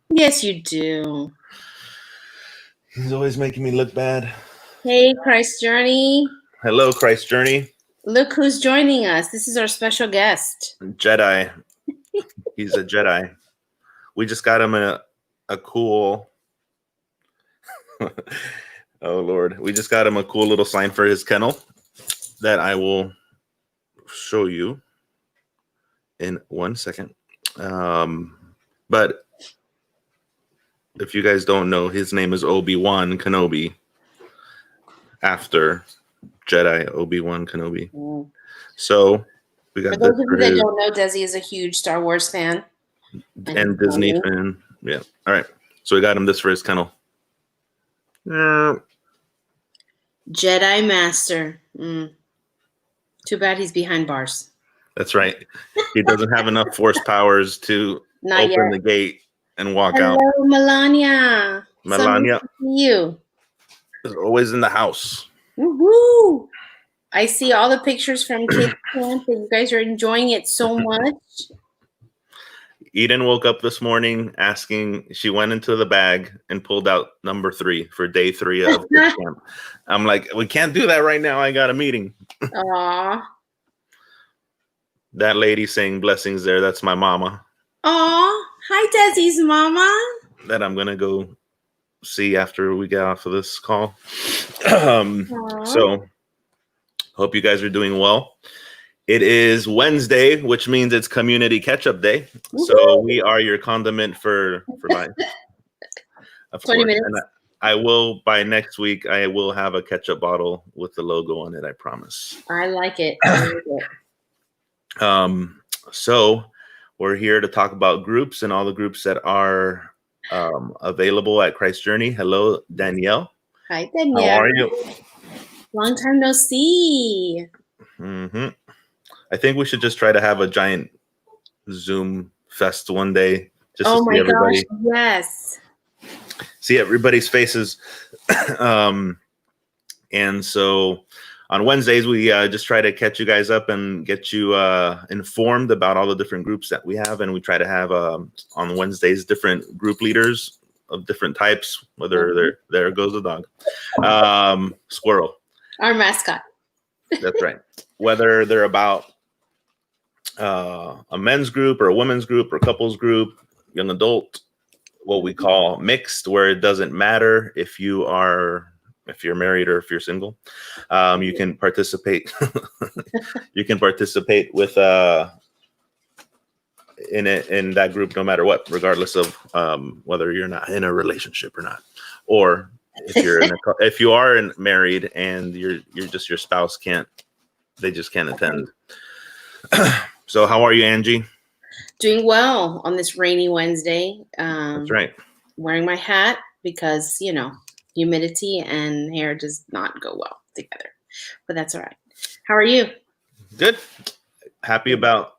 Yes, you do. He's always making me look bad. Hey, Christ Journey. Hello, Christ Journey. Look who's joining us. This is our special guest. Jedi. He's a Jedi. We just got him a cool. Oh Lord, we just got him a cool little sign for his kennel that I will show you in 1 second. But if you guys don't know, his name is Obi-Wan Kenobi, after Jedi Obi-Wan Kenobi. So we got For those of you that don't know, Desi is a huge Star Wars fan. And Disney fan. Yeah. All right. So we got him this for his kennel. Jedi Master. Too bad he's behind bars. That's right. He doesn't have enough force powers to open the gate and walk out. Hello, Melania. Melania. You. Is always in the house. Woohoo! I see all the pictures from kids camp and you guys are enjoying it so much. Eden woke up this morning asking, she went into the bag and pulled out number 3 for day 3 of the camp. I'm like, we can't do that right now. I got a meeting. Aww. That lady saying blessings there, that's my mama. Aw, hi Desi's mama. That I'm going to go see after we get off of this call. So hope you guys are doing well. It is Wednesday, which means it's Community Catch-Up Day. Woo-hoo! So we are your condiment for life. Of 20 course. minutes. And I will, by next week, I will have a ketchup bottle with the logo on it, I promise. I like it. So we're here to talk about groups and all the groups that are available at Christ Journey. Hello, Danielle. Hi, Danielle. How are you? Long time no see. Mm-hmm. I think we should just try to have a giant Zoom fest one day. Just to see everybody. Gosh, yes. See everybody's faces. And so on Wednesdays, we just try to catch you guys up and get you informed about all the different groups that we have. And we try to have on Wednesdays different group leaders of different types, whether there goes the dog. Squirrel. Our mascot. That's right. Whether they're about a men's group or a women's group or couples group, young adult, what we call mixed, where it doesn't matter if you're married or if you're single, you can participate. You can participate with in that group no matter what, regardless of whether you're not in a relationship or not, or if you are married and you're just your spouse they just can't attend. So how are you, Angie? Doing well on this rainy Wednesday. That's right. Wearing my hat because, humidity and hair does not go well together. But that's all right. How are you? Good. Happy about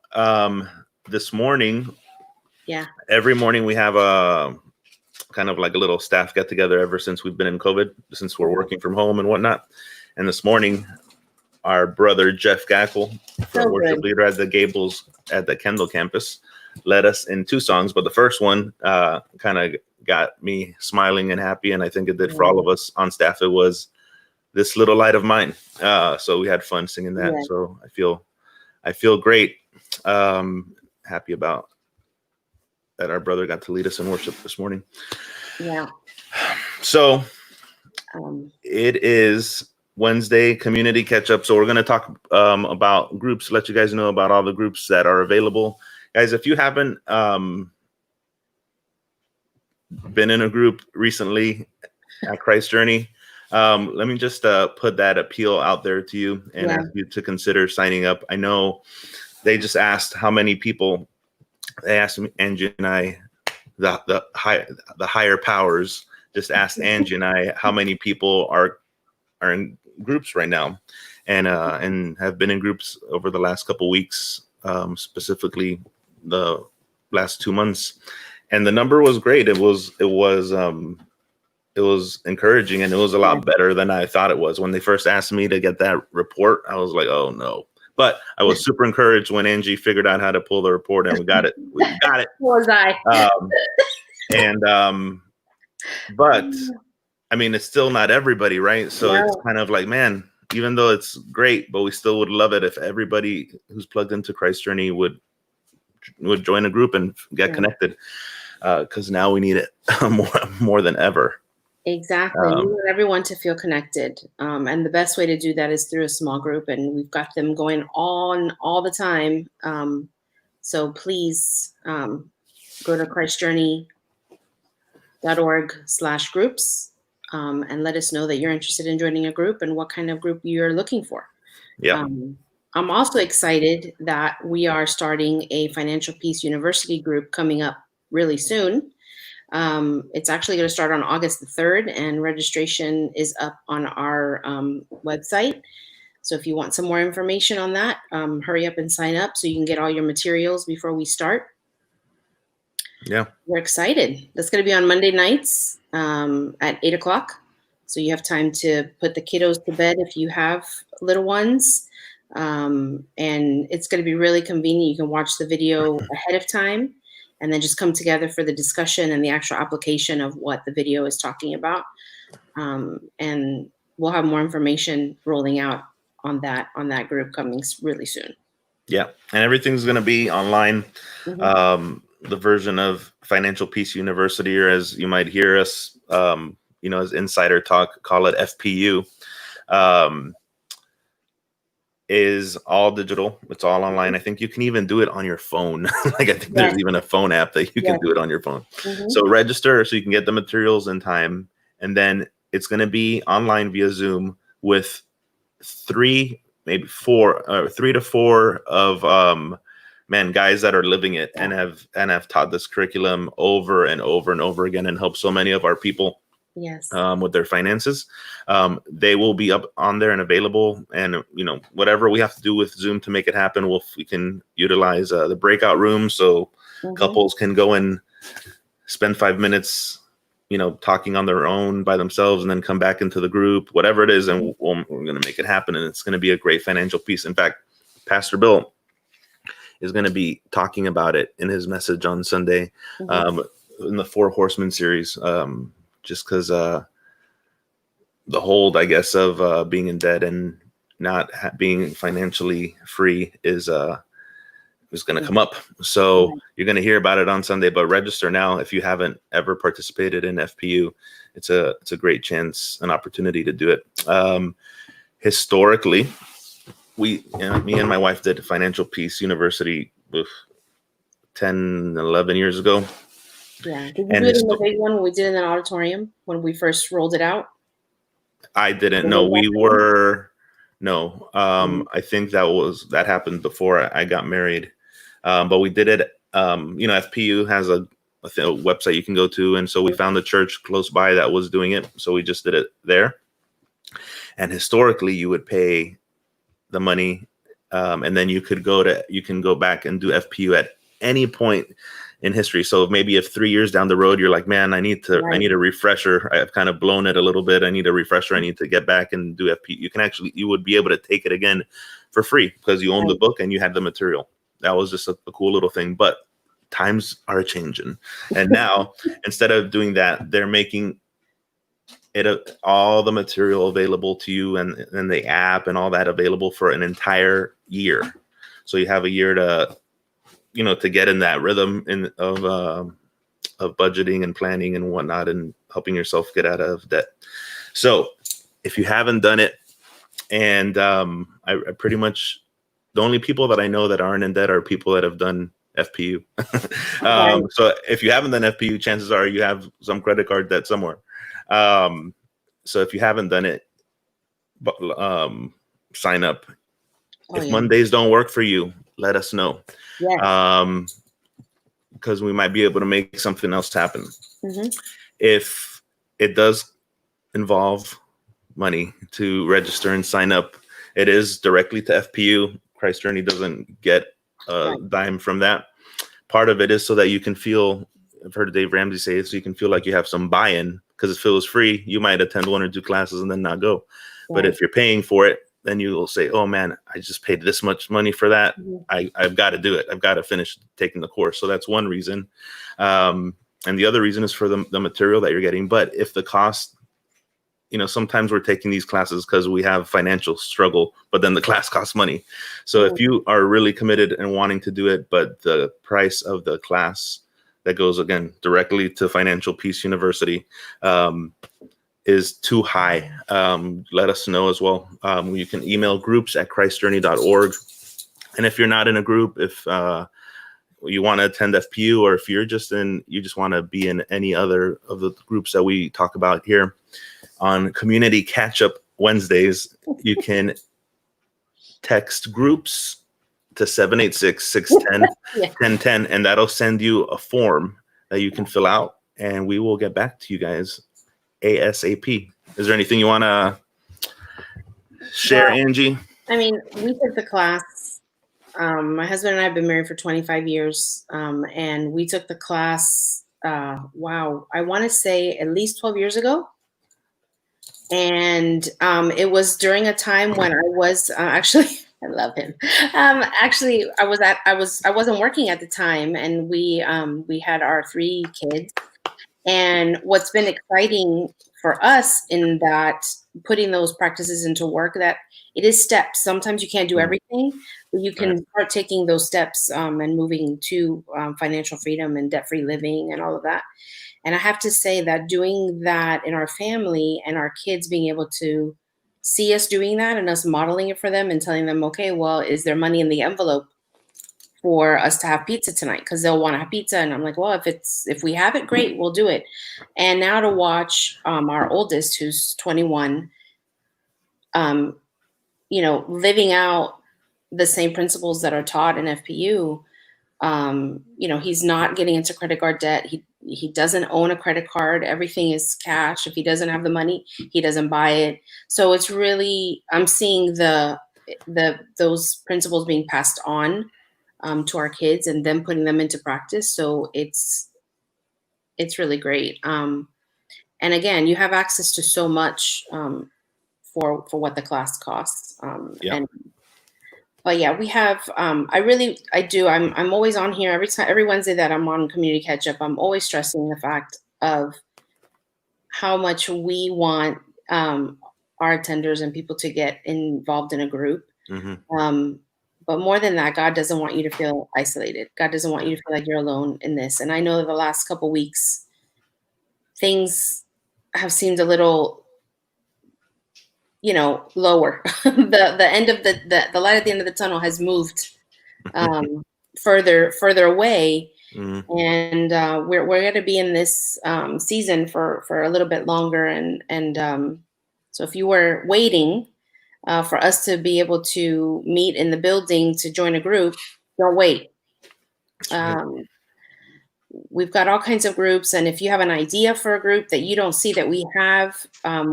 this morning. Yeah. Every morning we have a kind of like a little staff get together ever since we've been in COVID, since we're working from home and whatnot. And this morning, our brother Jeff Gackel, worship leader at the Gables at the Kendall campus, led us in 2 songs. But the first one kind of got me smiling and happy, and I think it did for all of us on staff. It was "This Little Light of Mine." So we had fun singing that. Yeah. So I feel great. Happy about that our brother got to lead us in worship this morning. Yeah. So it is Wednesday Community Catch-Up. So we're going to talk about groups, let you guys know about all the groups that are available. Guys, if you haven't been in a group recently at Christ Journey, let me just put that appeal out there to you and ask you to consider signing up. I know they just asked how many people. They asked me, Angie and I, the higher powers just asked Angie and I how many people are in groups right now, and have been in groups over the last couple weeks, specifically the last 2 months, and the number was great. It was encouraging, and it was a lot better than I thought it was. When they first asked me to get that report, I was like, oh no. But I was super encouraged when Angie figured out how to pull the report, and we got it. We got it. Was I? And but I mean, it's still not everybody, right? So it's No. kind of like, man, even though it's great, but we still would love it if everybody who's plugged into Christ Journey would join a group and get Yeah. connected, because now we need it more than ever. Exactly. We want everyone to feel connected. And the best way to do that is through a small group. And we've got them going on all the time. So please go to christjourney.org/groups and let us know that you're interested in joining a group and what kind of group you're looking for. Yeah. I'm also excited that we are starting a Financial Peace University group coming up really soon. It's actually going to start on August the 3rd, and registration is up on our website. So if you want some more information on that, hurry up and sign up so you can get all your materials before we start. Yeah. We're excited. That's going to be on Monday nights at 8 o'clock. So you have time to put the kiddos to bed if you have little ones. And it's going to be really convenient. You can watch the video ahead of time and then just come together for the discussion and the actual application of what the video is talking about. And we'll have more information rolling out on that group coming really soon. Yeah. And everything's going to be online. Mm-hmm. The version of Financial Peace University, or as you might hear us, as insider talk, call it FPU, is all digital. It's all online. I think you can even do it on your phone. Like, I think there's even a phone app that you can do it on your phone. Mm-hmm. So register so you can get the materials in time. And then it's going to be online via Zoom with 3 to 4 of guys that are living it and have taught this curriculum over and over and over again and helped so many of our people. Yes. With their finances. They will be up on there and available, and whatever we have to do with Zoom to make it happen, we can utilize the breakout room so couples can go and spend 5 minutes talking on their own by themselves and then come back into the group, whatever it is, and we're going to make it happen, and it's going to be a great financial piece. In fact, Pastor Bill is going to be talking about it in his message on Sunday in the 4 Horsemen series. Just because the hold, I guess, of being in debt and not being financially free is going to come up. So you're going to hear about it on Sunday, but register now if you haven't ever participated in FPU. It's a great chance, an opportunity to do it. Historically, me and my wife did Financial Peace University 10, 11 years ago. Yeah. Did you do it in the big one when we did in an auditorium when we first rolled it out? I didn't know. I think that happened before I got married. But we did it. FPU has a website you can go to. And so we found a church close by that was doing it. So we just did it there. And historically you would pay the money. And then you can go back and do FPU at any point in history. So maybe if 3 years down the road, you're like, man, I need a refresher. I've kind of blown it a little bit. I need a refresher. I need to get back and do FP. You would be able to take it again for free because you own the book and you had the material. That was just a cool little thing, but times are changing. And now instead of doing that, they're making it all the material available to you and the app and all that available for an entire year. So you have a year to get in that rhythm of budgeting and planning and whatnot and helping yourself get out of debt. So if you haven't done it, and I pretty much, the only people that I know that aren't in debt are people that have done FPU. So if you haven't done FPU, chances are you have some credit card debt somewhere. So if you haven't done it, sign up. If Mondays don't work for you, let us know. Because we might be able to make something else happen. If it does involve money to register and sign up, it is directly to FPU. Christ Journey doesn't get a dime from that. Part of it is so that you can feel, I've heard Dave Ramsey say it, so you can feel like you have some buy-in, because if it was free, you might attend 1 or 2 classes and then not go. But if you're paying for it, then you will say, oh man, I just paid this much money for that. I've got to do it. I've got to finish taking the course. So that's one reason. And the other reason is for the material that you're getting. But if the cost, sometimes we're taking these classes because we have financial struggle, but then the class costs money. So if you are really committed and wanting to do it, but the price of the class that goes, again, directly to Financial Peace University is too high, let us know as well. You can email groups@christjourney.org. And if you're not in a group, if you want to attend FPU, or if you just want to be in any other of the groups that we talk about here on Community Catch-Up Wednesdays, you can text groups to 786-610-1010, and that'll send you a form that you can fill out, and we will get back to you guys ASAP. Is there anything you want to share, Angie? I mean, we took the class. My husband and I have been married for 25 years, and we took the class, I want to say at least 12 years ago. And it was during a time when I was actually, I love him. Actually, I wasn't working at the time, and we had our 3 kids. And what's been exciting for us in that putting those practices into work, that it is steps. Sometimes you can't do everything, but you can start taking those steps and moving to financial freedom and debt-free living and all of that. And I have to say that doing that in our family and our kids being able to see us doing that and us modeling it for them and telling them, okay, well, is there money in the envelope for us to have pizza tonight? Because they'll want to have pizza. And I'm like, well, if we have it, great, we'll do it. And now to watch our oldest, who's 21, living out the same principles that are taught in FPU. He's not getting into credit card debt. He doesn't own a credit card. Everything is cash. If he doesn't have the money, he doesn't buy it. So it's really, I'm seeing those principles being passed on to our kids and then putting them into practice. So it's really great. And again, you have access to so much for what the class costs. But yeah, we have, I do. I'm always on here every Wednesday that I'm on Community Catch Up. I'm always stressing the fact of how much we want our attenders and people to get involved in a group. Mm-hmm. But more than that, God doesn't want you to feel isolated. God doesn't want you to feel like you're alone in this. And I know that the last couple weeks, things have seemed a little, lower. the end of the light at the end of the tunnel has moved further away. Mm-hmm. And we're going to be in this season for a little bit longer. And so if you were waiting for us to be able to meet in the building to join a group, don't wait. We've got all kinds of groups. And if you have an idea for a group that you don't see that we have,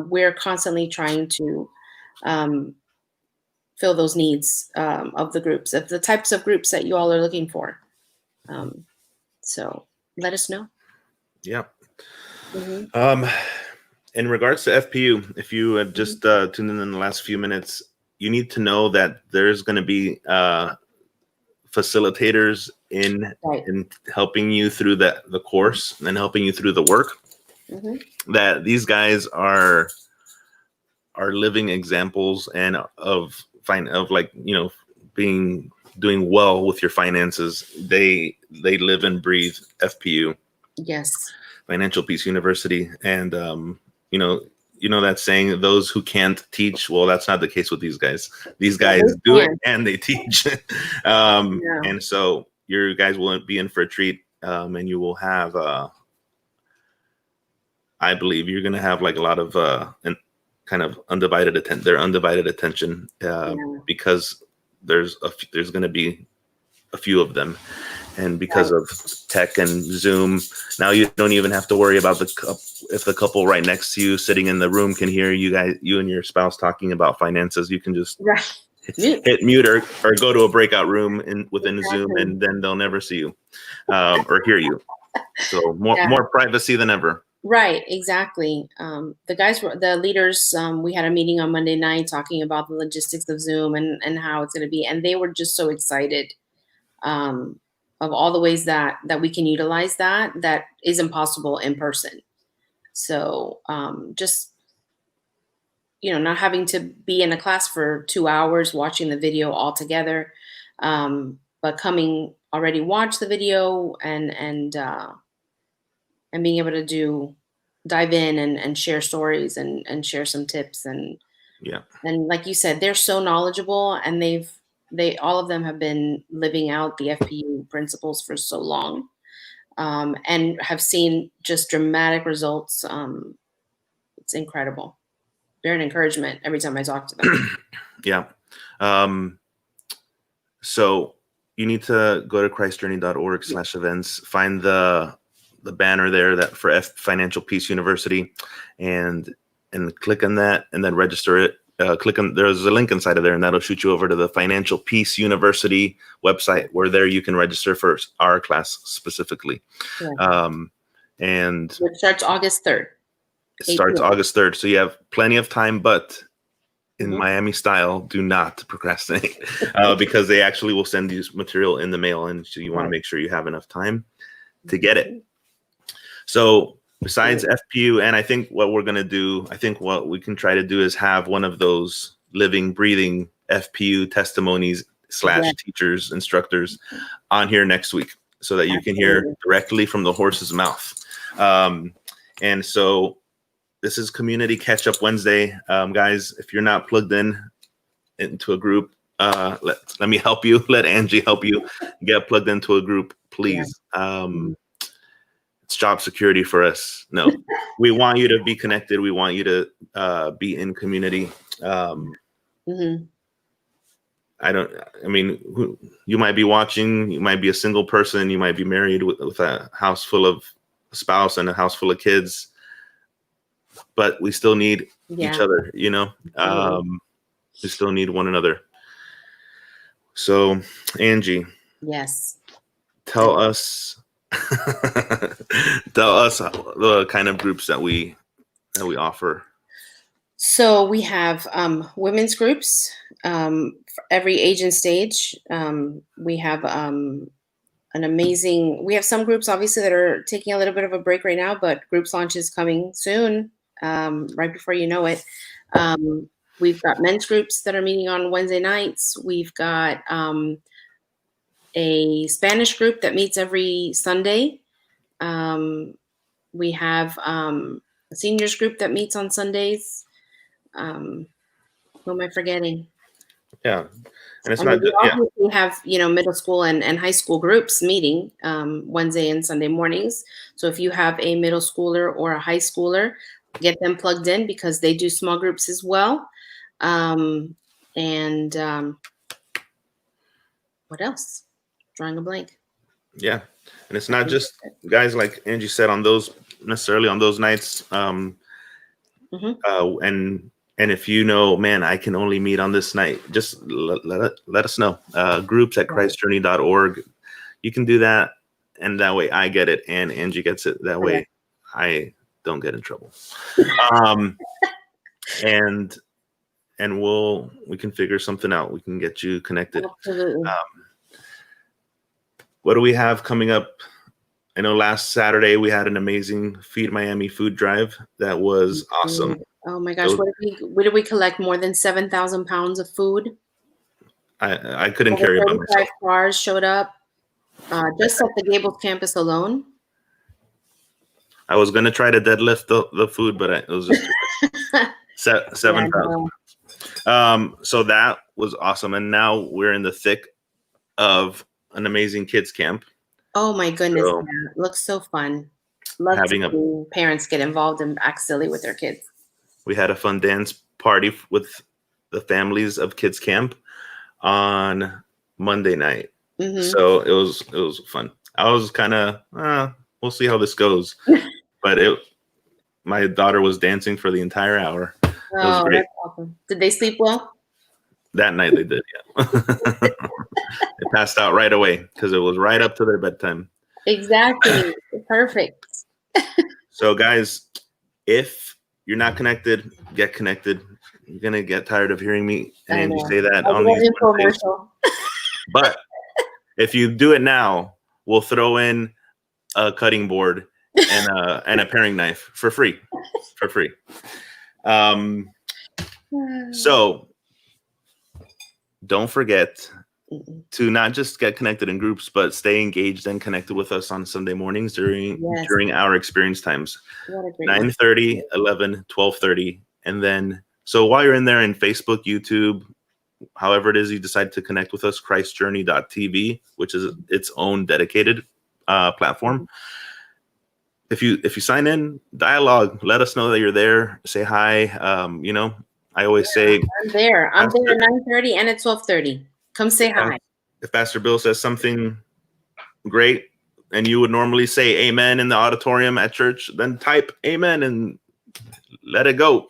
we're constantly trying to fill those needs of the groups, of the types of groups that you all are looking for. So let us know. Yeah. Mm-hmm. In regards to FPU, if you had just tuned in the last few minutes, you need to know that there's going to be facilitators in helping you through the course and helping you through the work. Mm-hmm. That these guys are living examples and of doing well with your finances. They live and breathe FPU. Yes. Financial Peace University. And you know that saying, those who can't teach. Well, that's not the case with these guys. These guys do it and they teach. And so your guys will be in for a treat, and you will have, I believe you're going to have like a lot of kind of undivided attention because there's going to be a few of them. And because of tech and Zoom, now you don't even have to worry about if the couple right next to you sitting in the room can hear you and your spouse talking about finances. You can just hit mute or go to a breakout room within Zoom, and then they'll never see you or hear you. So more privacy than ever. Right, exactly. The leaders, we had a meeting on Monday night talking about the logistics of Zoom and how it's going to be, and they were just so excited. all the ways that we can utilize that isn't possible in person. So just, not having to be in a class for 2 hours watching the video all together, but coming already watch the video and being able to dive in and share stories and share some tips and like you said, they're so knowledgeable, and they all of them have been living out the FPU principles for so long, and have seen just dramatic results. It's incredible. They're an encouragement every time I talk to them. Yeah. So you need to go to christjourney.org/events, find the banner there that for Financial Peace University, and click on that, and then register it. There's a link inside of there, and that'll shoot you over to the Financial Peace University website, where there you can register for our class specifically. Yeah. And it starts August 3rd. It starts August 3rd. So you have plenty of time, but in Mhm. Miami style, do not procrastinate because they actually will send you material in the mail. And so you want to make sure you have enough time to get it. So besides FPU, and I think what we're going to do, I think what we can try to do is have one of those living, breathing FPU testimonies / teachers, instructors on here next week, so that you can hear directly from the horse's mouth. And so this is Community Catch Up Wednesday. Guys, if you're not plugged into a group, let me help you. Let Angie help you get plugged into a group, please. It's job security for us. No, we want you to be connected. We want you to be in community. You might be watching, you might be a single person, you might be married with a house full of a spouse and a house full of kids, but we still need each other, we still need one another. So Angie, yes, tell us the kind of groups that we offer. So we have women's groups for every age and stage. We have we have some groups obviously that are taking a little bit of a break right now, but groups launch is coming soon, right before you know it. We've got men's groups that are meeting on Wednesday nights. We've got a Spanish group that meets every Sunday. We have a seniors group that meets on Sundays. Who am I forgetting? Yeah. And it's not just, we have, middle school and high school groups meeting Wednesday and Sunday mornings. So if you have a middle schooler or a high schooler, get them plugged in, because they do small groups as well. What else? Drawing a blank. Yeah. And it's not just guys, like Angie said, on those nights. And if man, I can only meet on this night, just let us know. Groups at christjourney.org. You can do that, and that way I get it and Angie gets it. That way I don't get in trouble. And we can figure something out. We can get you connected. Absolutely. What do we have coming up? I know last Saturday we had an amazing Feed Miami food drive. That was awesome. Oh my gosh! What did we collect? More than 7,000 pounds of food. I couldn't carry it by myself. 35 cars showed up just at the Gables campus alone. I was gonna try to deadlift the food, but it was just 7,000. So that was awesome, and now we're in the thick of an amazing kids camp. Oh my goodness! So, it looks so fun. Love having parents get involved and act silly with their kids. We had a fun dance party with the families of kids camp on Monday night. So it was fun. I was kind of, we'll see how this goes. But my daughter was dancing for the entire hour. It was great. That's awesome. Did they sleep well? That night they did, yeah. They passed out right away because it was right up to their bedtime. Exactly. Perfect. So guys, if you're not connected, get connected. You're gonna get tired of hearing me and Angie say that on these Wednesdays. But if you do it now, we'll throw in a cutting board and a paring knife for free. So don't forget to not just get connected in groups, but stay engaged and connected with us on Sunday mornings during our experience times. 9:30, 11, 12:30. And then, so while you're in there in Facebook, YouTube, however it is you decide to connect with us, christjourney.tv, which is its own dedicated platform. If you sign in, dialogue, let us know that you're there. Say hi. I always say I'm there at 9:30 and at 12:30. Come say hi. If Pastor Bill says something great and you would normally say amen in the auditorium at church, then type amen and let it go.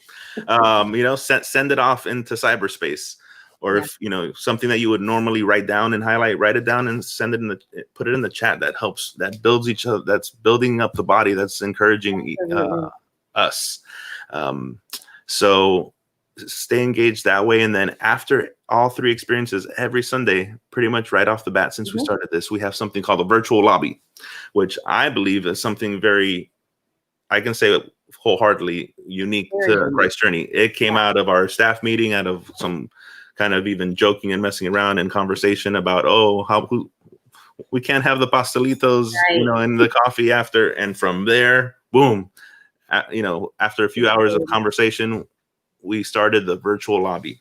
Send it off into cyberspace. Or if something that you would normally write down and highlight, write it down and put it in the chat. That helps. That builds each other. That's building up the body. That's encouraging us. So stay engaged that way. And then after all three experiences, every Sunday, pretty much right off the bat, since we started this, we have something called a virtual lobby, which I believe is something I can say wholeheartedly unique to Christ Journey. It came out of our staff meeting, out of some kind of even joking and messing around and conversation about, we can't have the pastelitos, in the coffee after. And from there, boom, after a few hours of conversation, we started the virtual lobby.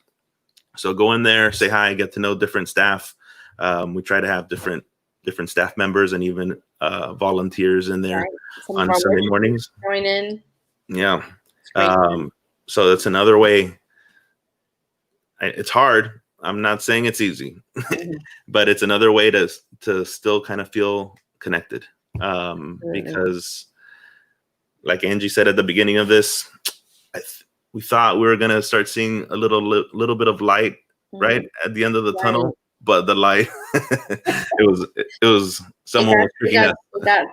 So go in there, say hi, get to know different staff. We try to have different staff members and even volunteers in there on Sunday mornings. Join in. Yeah. So that's another way. It's hard. I'm not saying it's easy, but it's another way to still kind of feel connected. Because like Angie said at the beginning of this, we thought we were going to start seeing a little bit of light right at the end of the tunnel, but the light, it was someone was tricking us.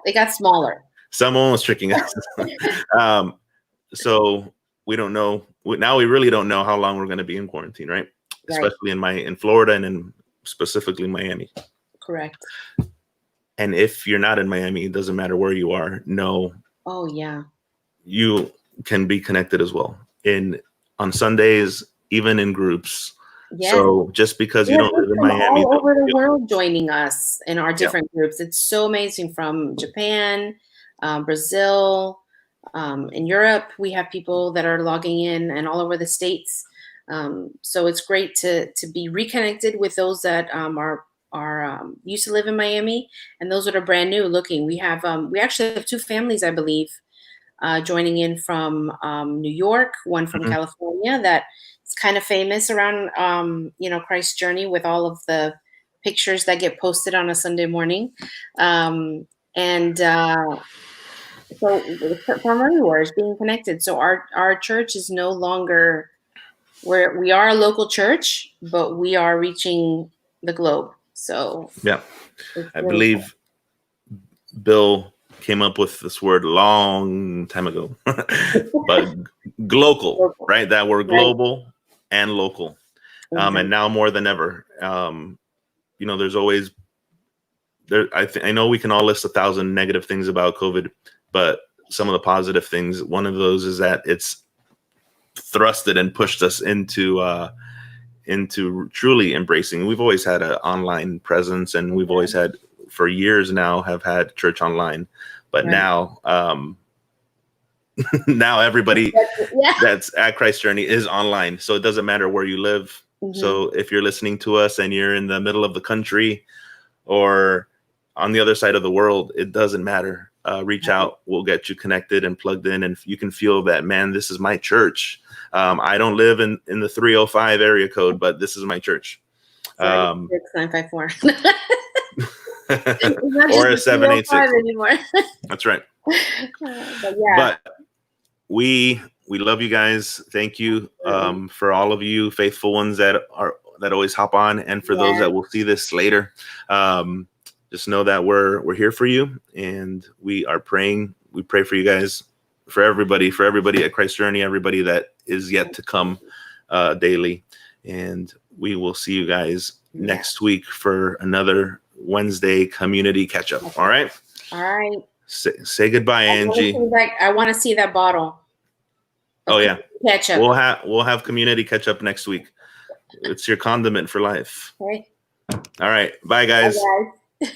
It got smaller. Someone was tricking us. So we don't know. Now we really don't know how long we're going to be in quarantine, right? Especially in Florida and specifically Miami. Correct. And if you're not in Miami, it doesn't matter where you are. No. Oh yeah. You can be connected as well on Sundays, even in groups. Yes. So just because you don't live in Miami, all over the world joining us in our different groups. It's so amazing. From Japan, Brazil. In Europe, we have people that are logging in, and all over the States. So it's great to be reconnected with those that are used to live in Miami, and those that are brand new looking. We actually have two families, I believe, joining in from New York, one from California, that is kind of famous around Christ Journey with all of the pictures that get posted on a Sunday morning, So from everywhere is being connected. So our church is no longer we are a local church, but we are reaching the globe. So I believe Bill came up with this word long time ago, but global, right? That word global and local. And now more than ever, there's always I know we can all list 1,000 negative things about COVID, but some of the positive things, one of those is that it's thrusted and pushed us into truly embracing. We've always had an online presence, and we've always had, for years now, have had church online. But now everybody that's at Christ Journey is online. So it doesn't matter where you live. So if you're listening to us and you're in the middle of the country or on the other side of the world, it doesn't matter. Reach out. We'll get you connected and plugged in, and you can feel that, man, this is my church. I don't live in the 305 area code, but this is my church. 954. Or a 786 anymore. That's right. But we love you guys. Thank you for all of you faithful ones that always hop on, and for those that will see this later. Just know that we're here for you, and we are praying. We pray for you guys, for everybody at Christ Journey, everybody that is yet to come daily. And we will see you guys next week for another Wednesday community catch up. All right. All right. Say goodbye, Angie. I want to see that bottle. Oh yeah. Ketchup. We'll have community catch up next week. It's your condiment for life. Okay. All right. Bye guys. Bye, guys.